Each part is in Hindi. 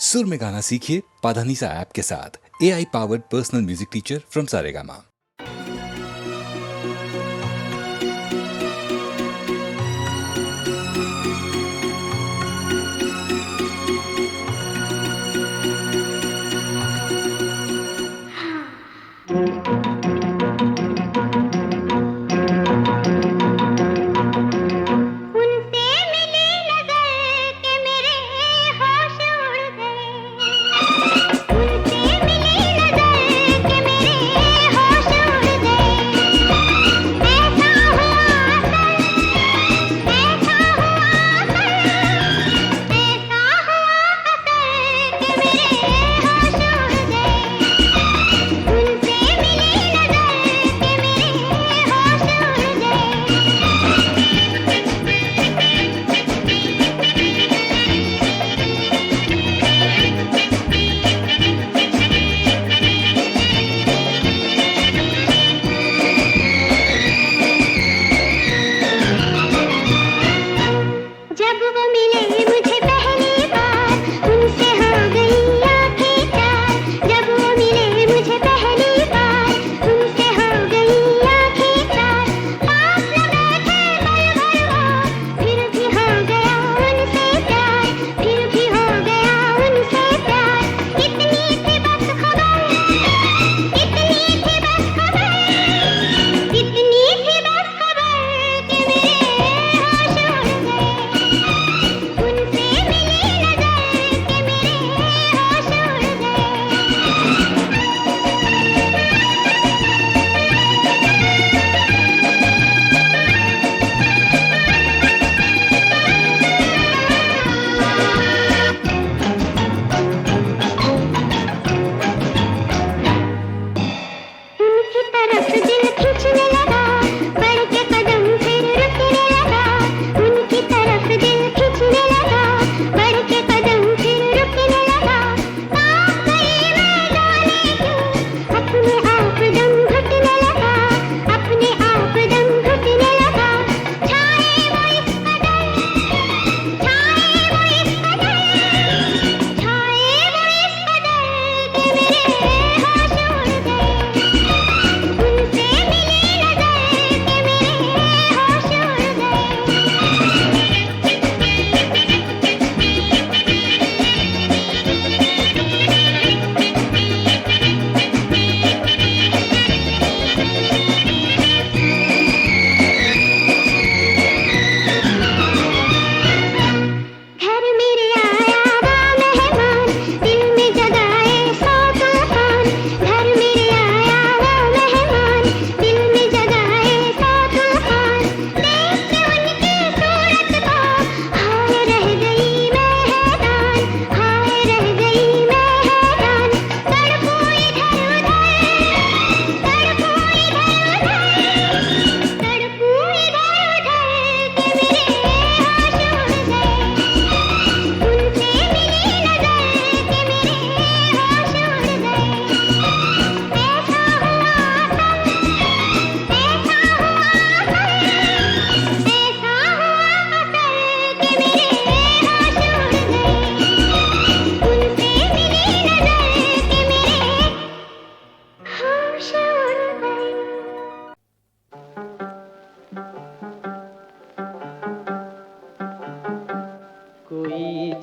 सुर में गाना सीखिए पाधानीसा ऐप के साथ। AI powered personal music teacher from Saregama.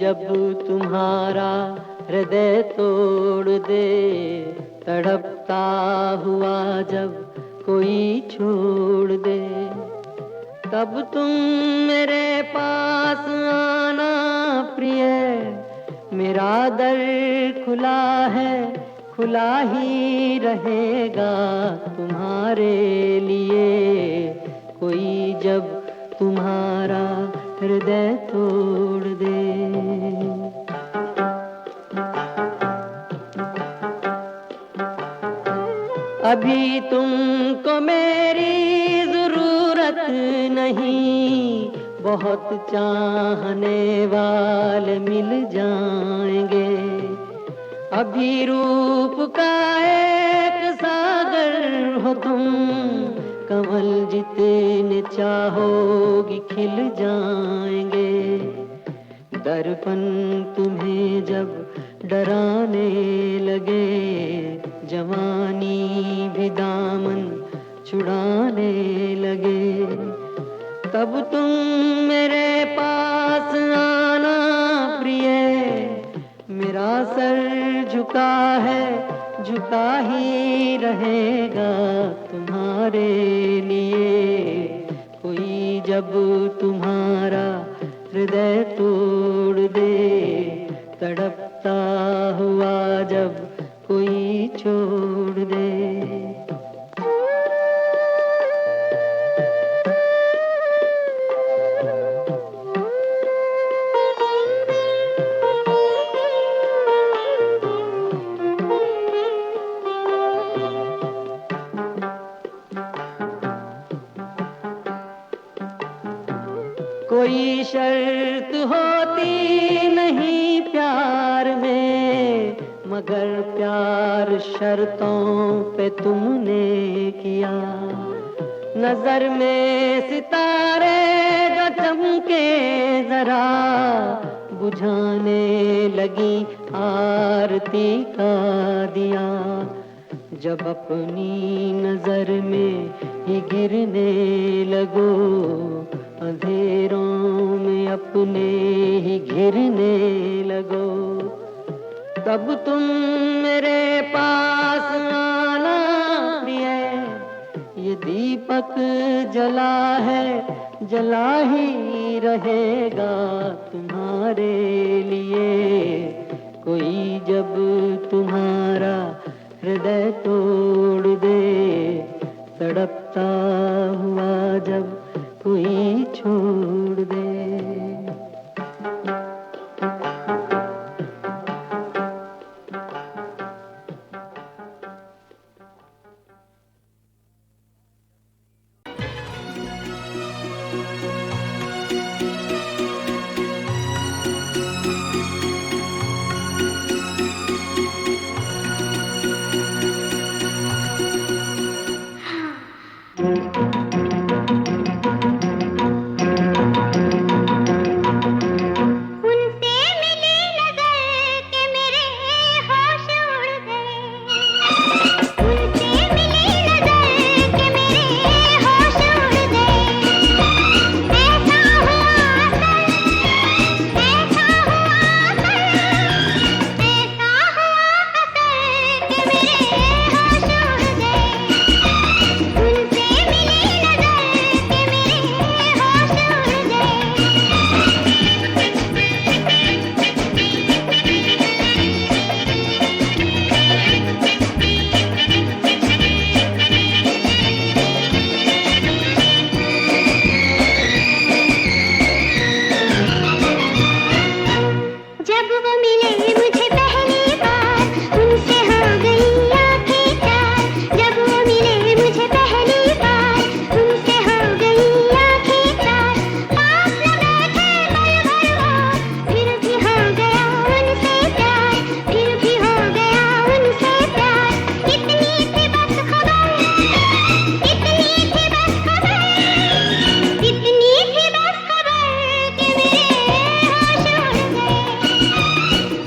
जब तुम्हारा हृदय तोड़ दे, तड़पता हुआ जब कोई छोड़ दे, तब तुम मेरे पास आना प्रिय। मेरा दर खुला है, खुला ही रहेगा तुम्हारे लिए। कोई जब तुम्हारा हृदय तोड़ दे। अभी तुमको मेरी जरूरत नहीं, बहुत चाहने वाले मिल जाएंगे। अभी रूप का एक सागर हो तुम, कमल जितने चाहोगी खिल जाएंगे। दर्पण तुम्हें जब डराने लगे, जवानी भी दामन छुड़ाने लगे। तब तुम मेरे पास आना प्रिय, मेरा सर झुका है, झुका ही रहेगा तुम्हारे लिए। कोई जब तुम्हारा हृदय तोड़ दे, तड़पता हुआ जब कोई छोड़ दे। कोई शर्त होती नहीं प्यार में, मगर प्यार शर्तों पे तुमने किया। नजर में सितारे जो चमके जरा, बुझाने लगी आरती का दिया। जब अपनी नजर में ही गिरने लगो, अंधेरों में अपने ही घिरने लगो। तब तुम मेरे पास आना प्रिय, ये दीपक जला है, जला ही रहेगा तुम्हारे लिए। कोई जब तुम्हारा हृदय तोड़ दे, तड़पता हुआ जब कोई छोड़ दे।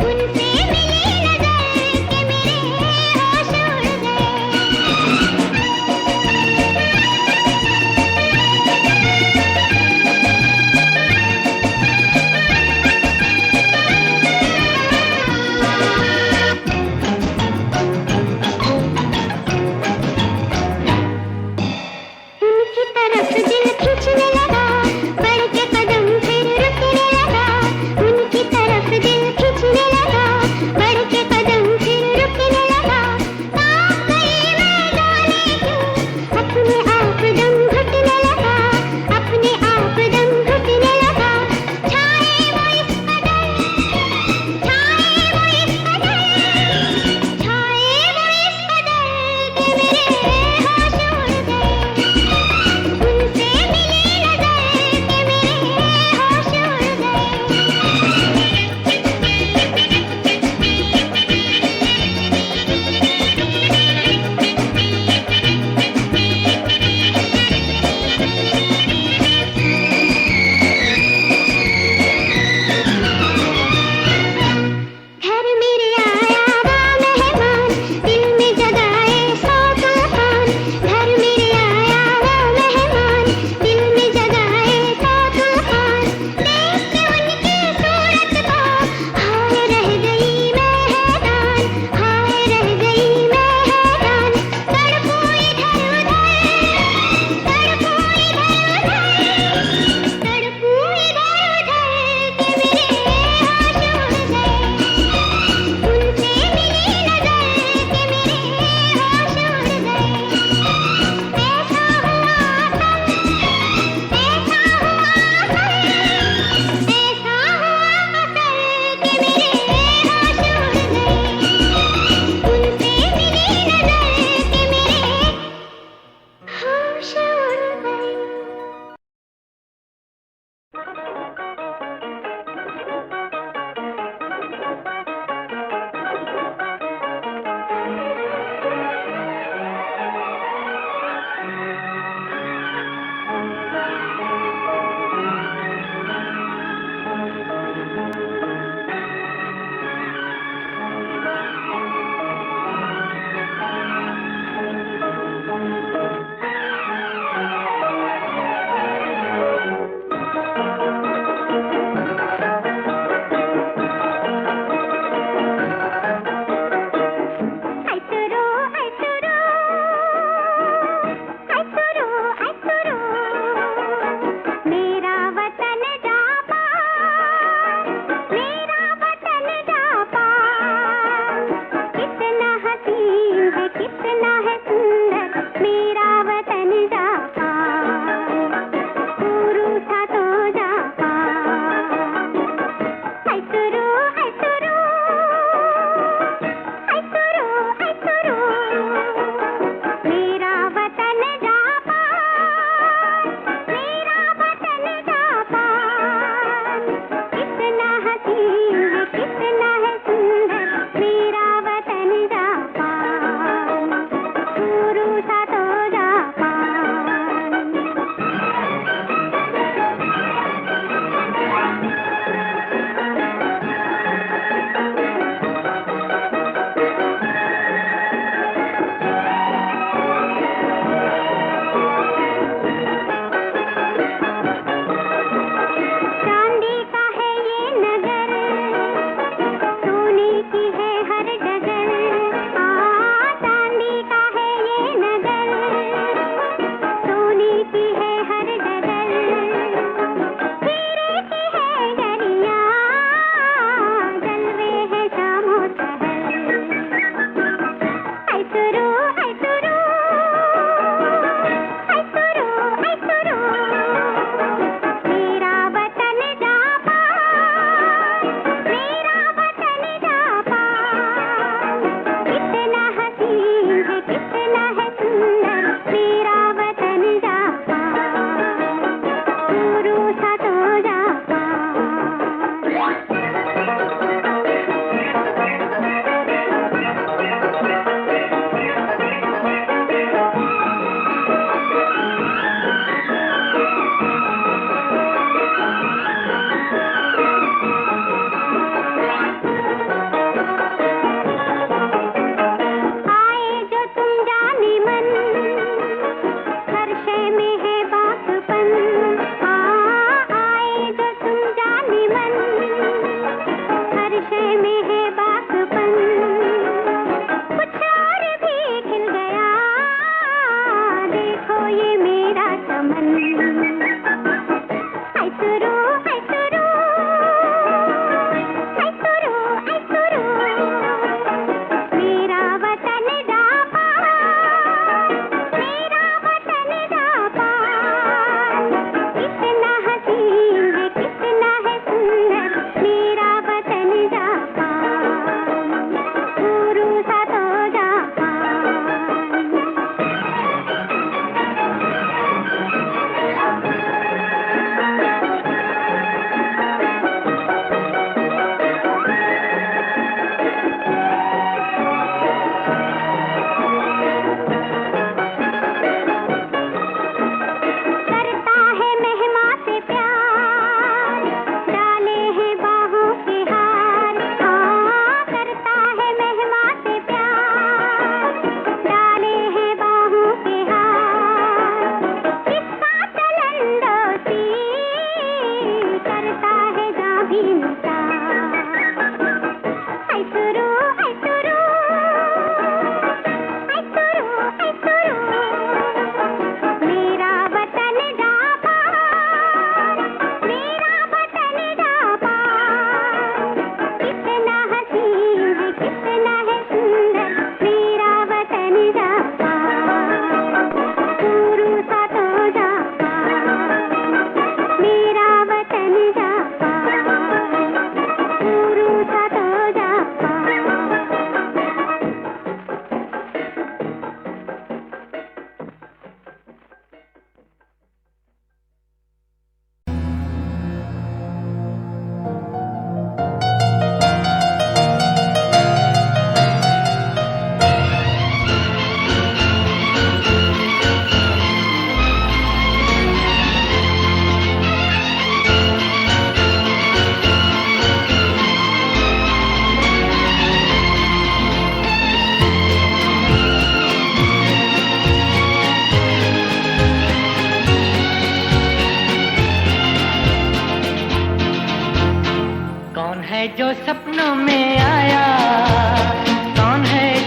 उनसे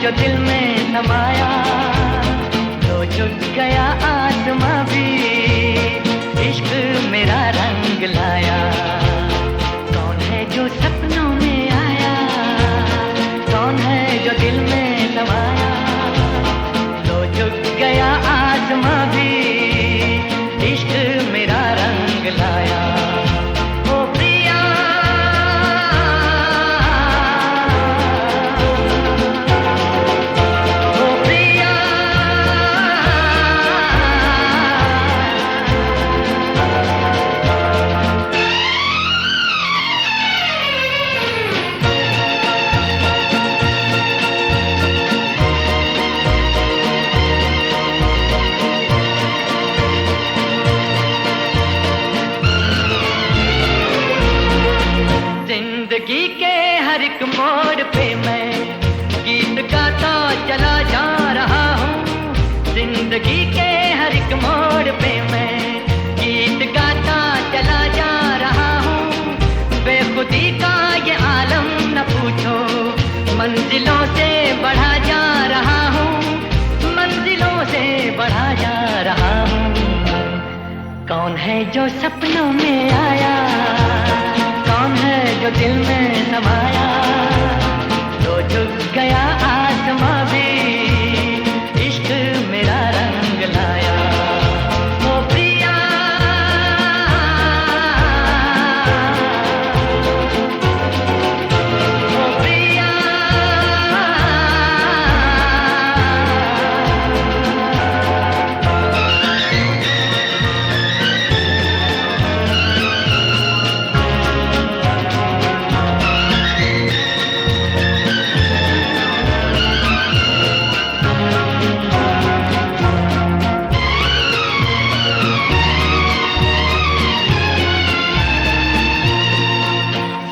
जो दिल में समाया, तो झुक गया आसमां भी, इश्क मेरा रंग लाया। कौन है जो सपनों में आया, कौन है जो दिल में समाया, तो झुक गया आसमां भी, इश्क मेरा रंग लाया। ओ प्रिया, ओ प्रिया, जिंदगी के हर एक मोड़ पे मैं गीत गाता चला जा रहा हूँ। जिंदगी के हर एक मोड़ पे मैं गीत गाता चला जा रहा हूँ। बेखुदी का ये आलम न पूछो, मंजिलों से बढ़ा जा रहा हूँ, मंजिलों से बढ़ा जा रहा हूँ। कौन है जो सपनों में आया, कौन है जो दिल में समाया, तो झुक गया आसमां भी, इश्क मेरा रंग लाया। ओ प्रिया, ओ प्रिया,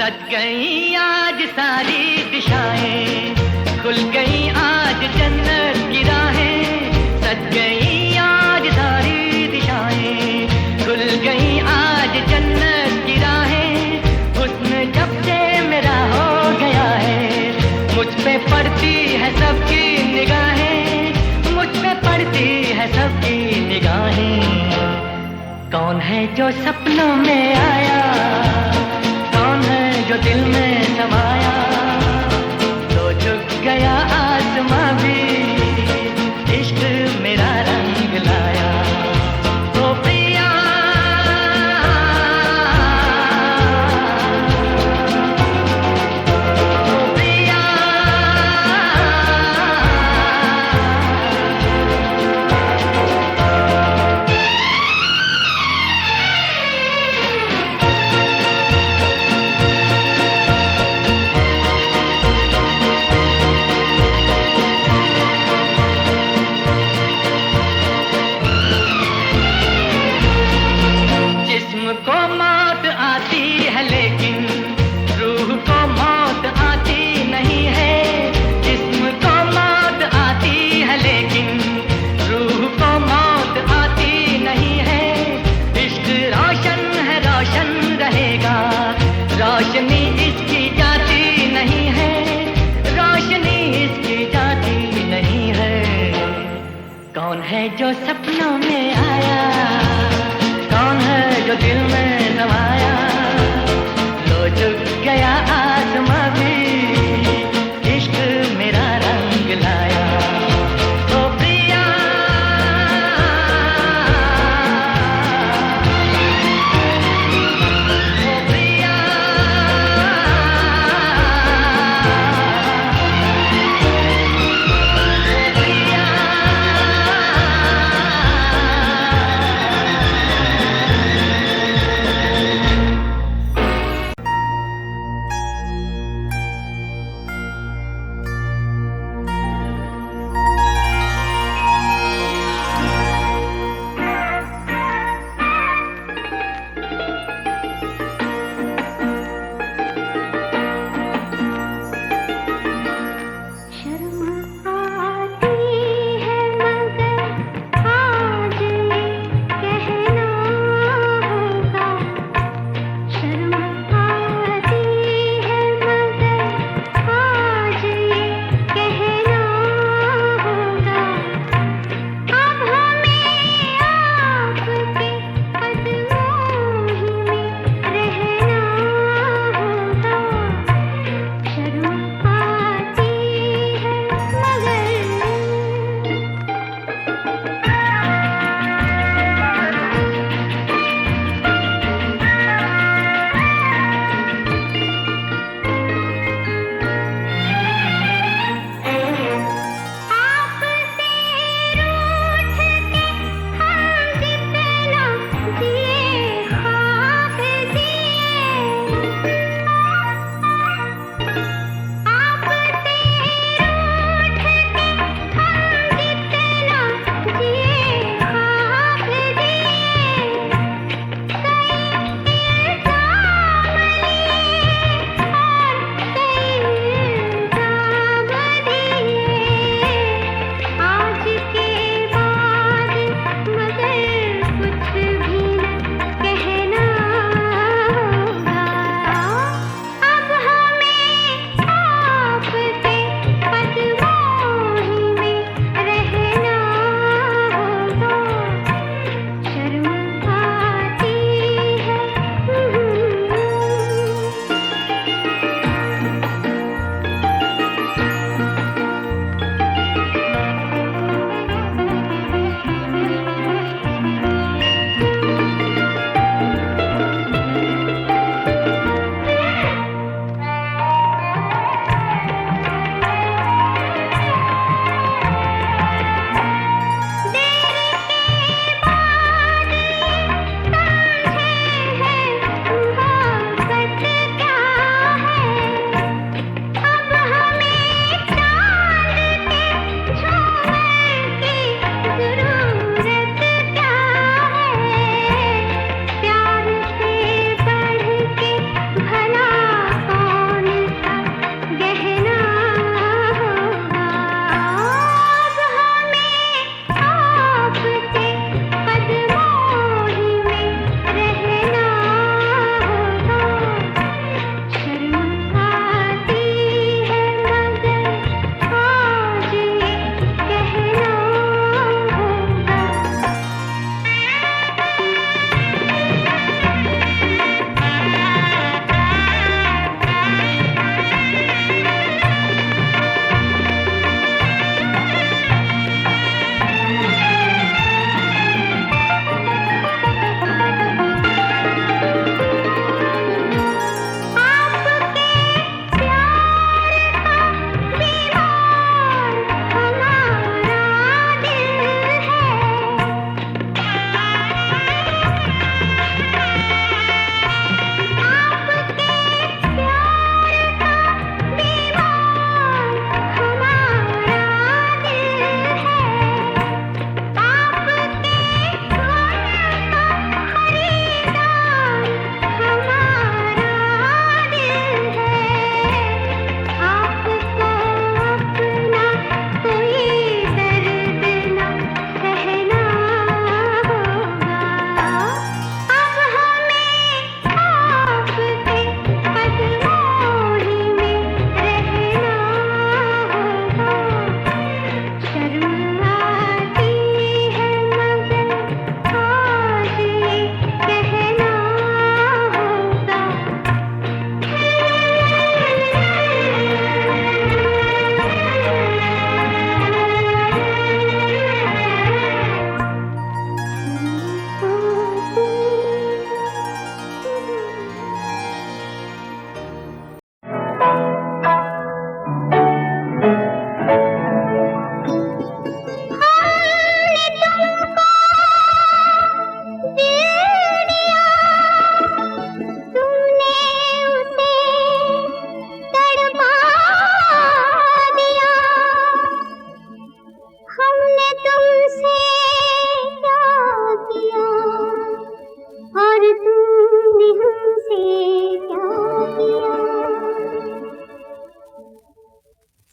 सज गई आज सारी दिशाएं, खुल गई आज जन्नत की राहें। सज गई आज सारी दिशाएं, खुल गई आज जन्नत की राहें। हुस्न जब से मेरा हो गया है, मुझ पे पड़ती है सबकी निगाहें, मुझ पे पड़ती है सबकी निगाहें। कौन है जो सपनों में आया, कौन है जो दिल में समाया, तो झुक गया आसमां भी, इश्क मेरा रंग लाया। ओ प्रिया, ओ प्रिया,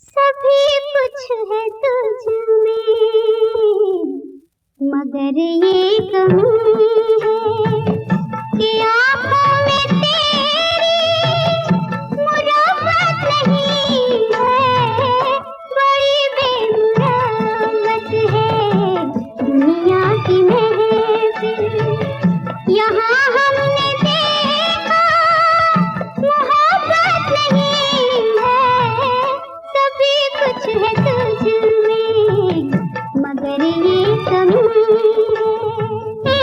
सभी कुछ है तुझ में, मगर ये कमी है कि आँखों में तेरी मुराफत नहीं है। बड़ी बेमुराफत है दुनिया की महफिल, यहाँ हमने देखा मोहब्बत नहीं है। सभी कुछ है तुझ में, मगर ये कमी है।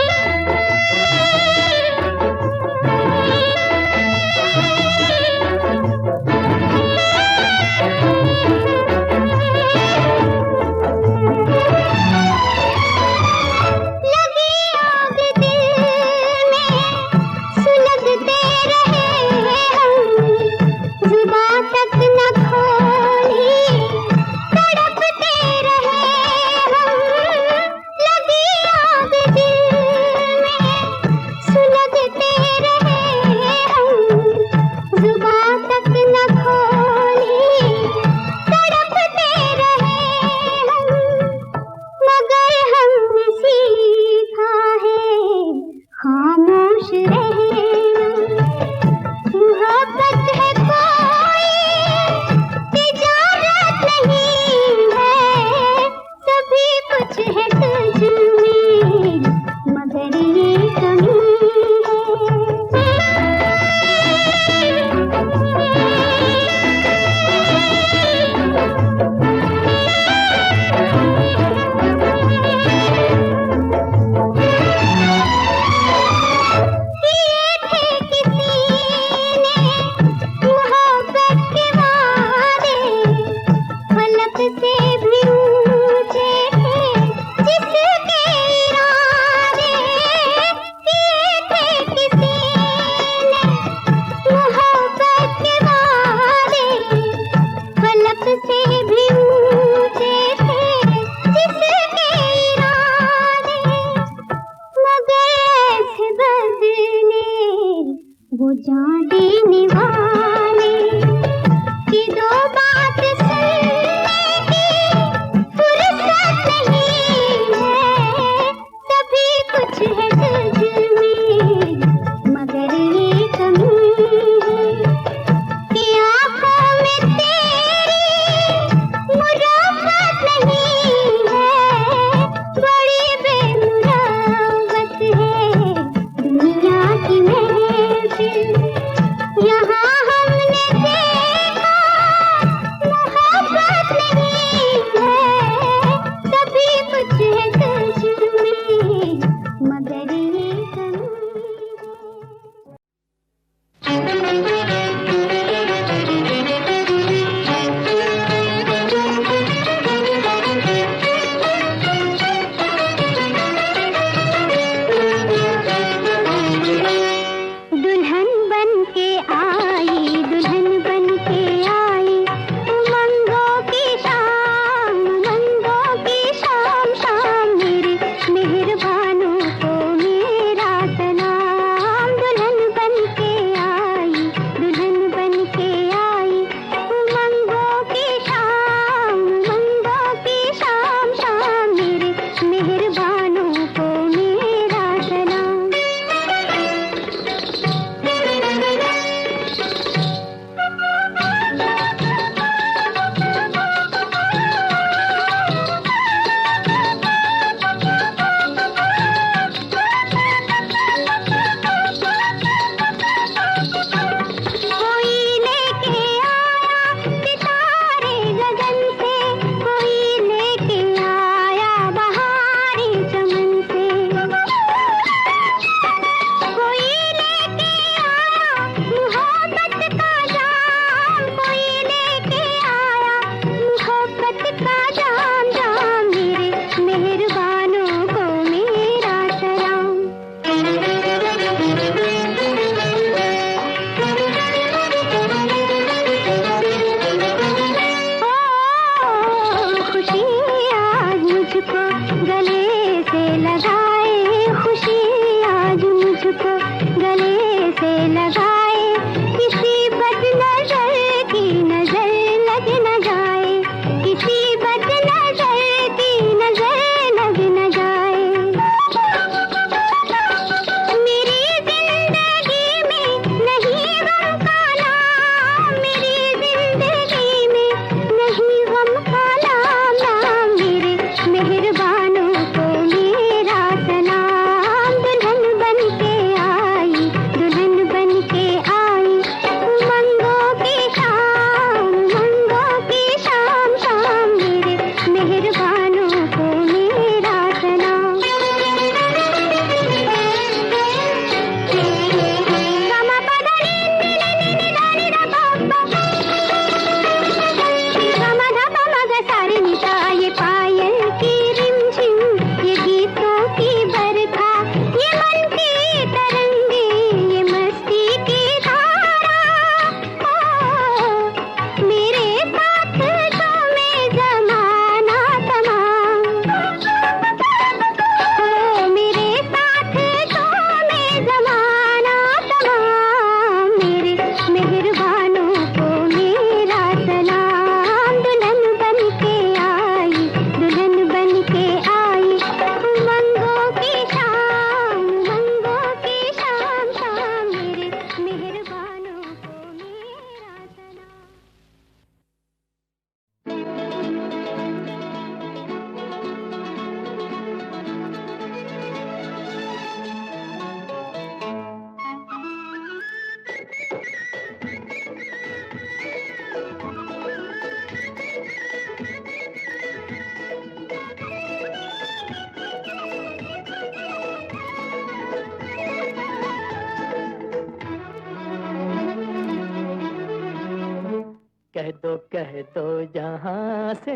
कह दो जहां से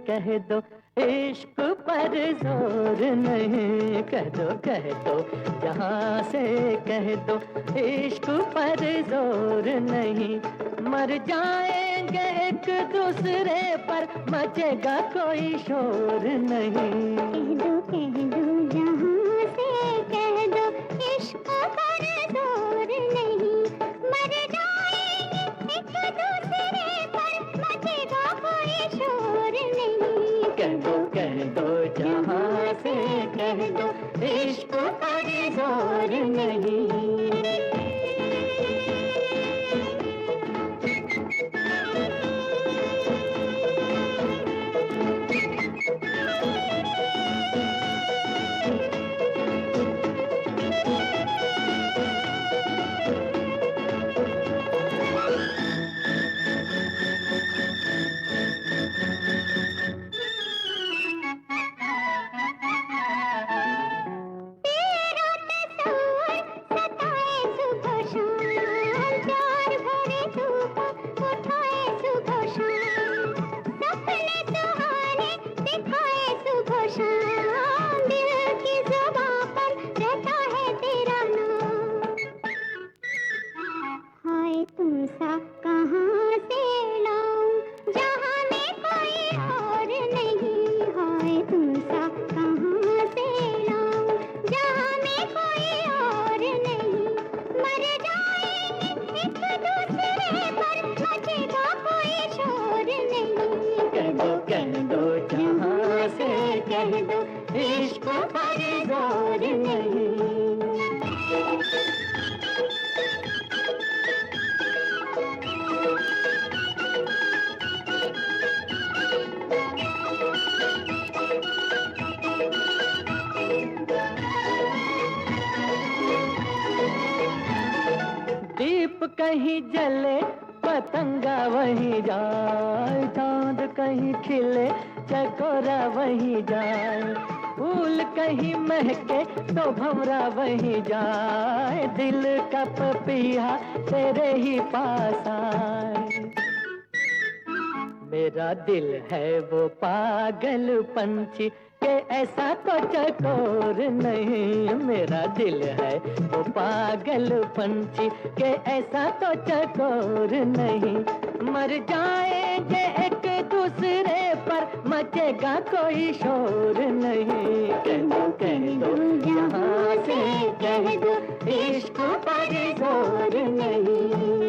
कह दो, इश्क पर जोर नहीं। कह दो जहां से कह दो, इश्क पर जोर नहीं। मर जाएंगे एक दूसरे पर, मचेगा कोई शोर नहीं। कह दो जहां से कह दो, इश्क पर जोर नहीं। मर जाएंगे एक दूसरे पर, मचेगा कोई शोर नहीं। कह दो जहां से कह दो, इश्क पर जोर नहीं। तुमसा कहाँ से लाऊं, जहाँ में कोई और नहीं। हाय तुमसा कहाँ से लाऊं, जहाँ में कोई और नहीं। मर जाएंगे एक दूसरे पर, मचेगा कोई शोर नहीं। कह दो जहां से कह दो, इश्क पर जोर नहीं। दीप कहीं जले, पतंगा वहीं जाए। चांद कहीं खिले, चकोरा वहीं जाए। फूल कहीं महके, तो भंवरा वहीं जाए। दिल का पपीहा तेरे ही पास आए। मेरा दिल है वो पागल पंछी, के ऐसा तो चकोर नहीं। मेरा दिल है वो पागल पंछी, के ऐसा तो चकोर नहीं। मर जाएंगे एक दूसरे पर, मचेगा कोई शोर नहीं। कह दो जहां से कह दो, इश्क पर जोर नहीं।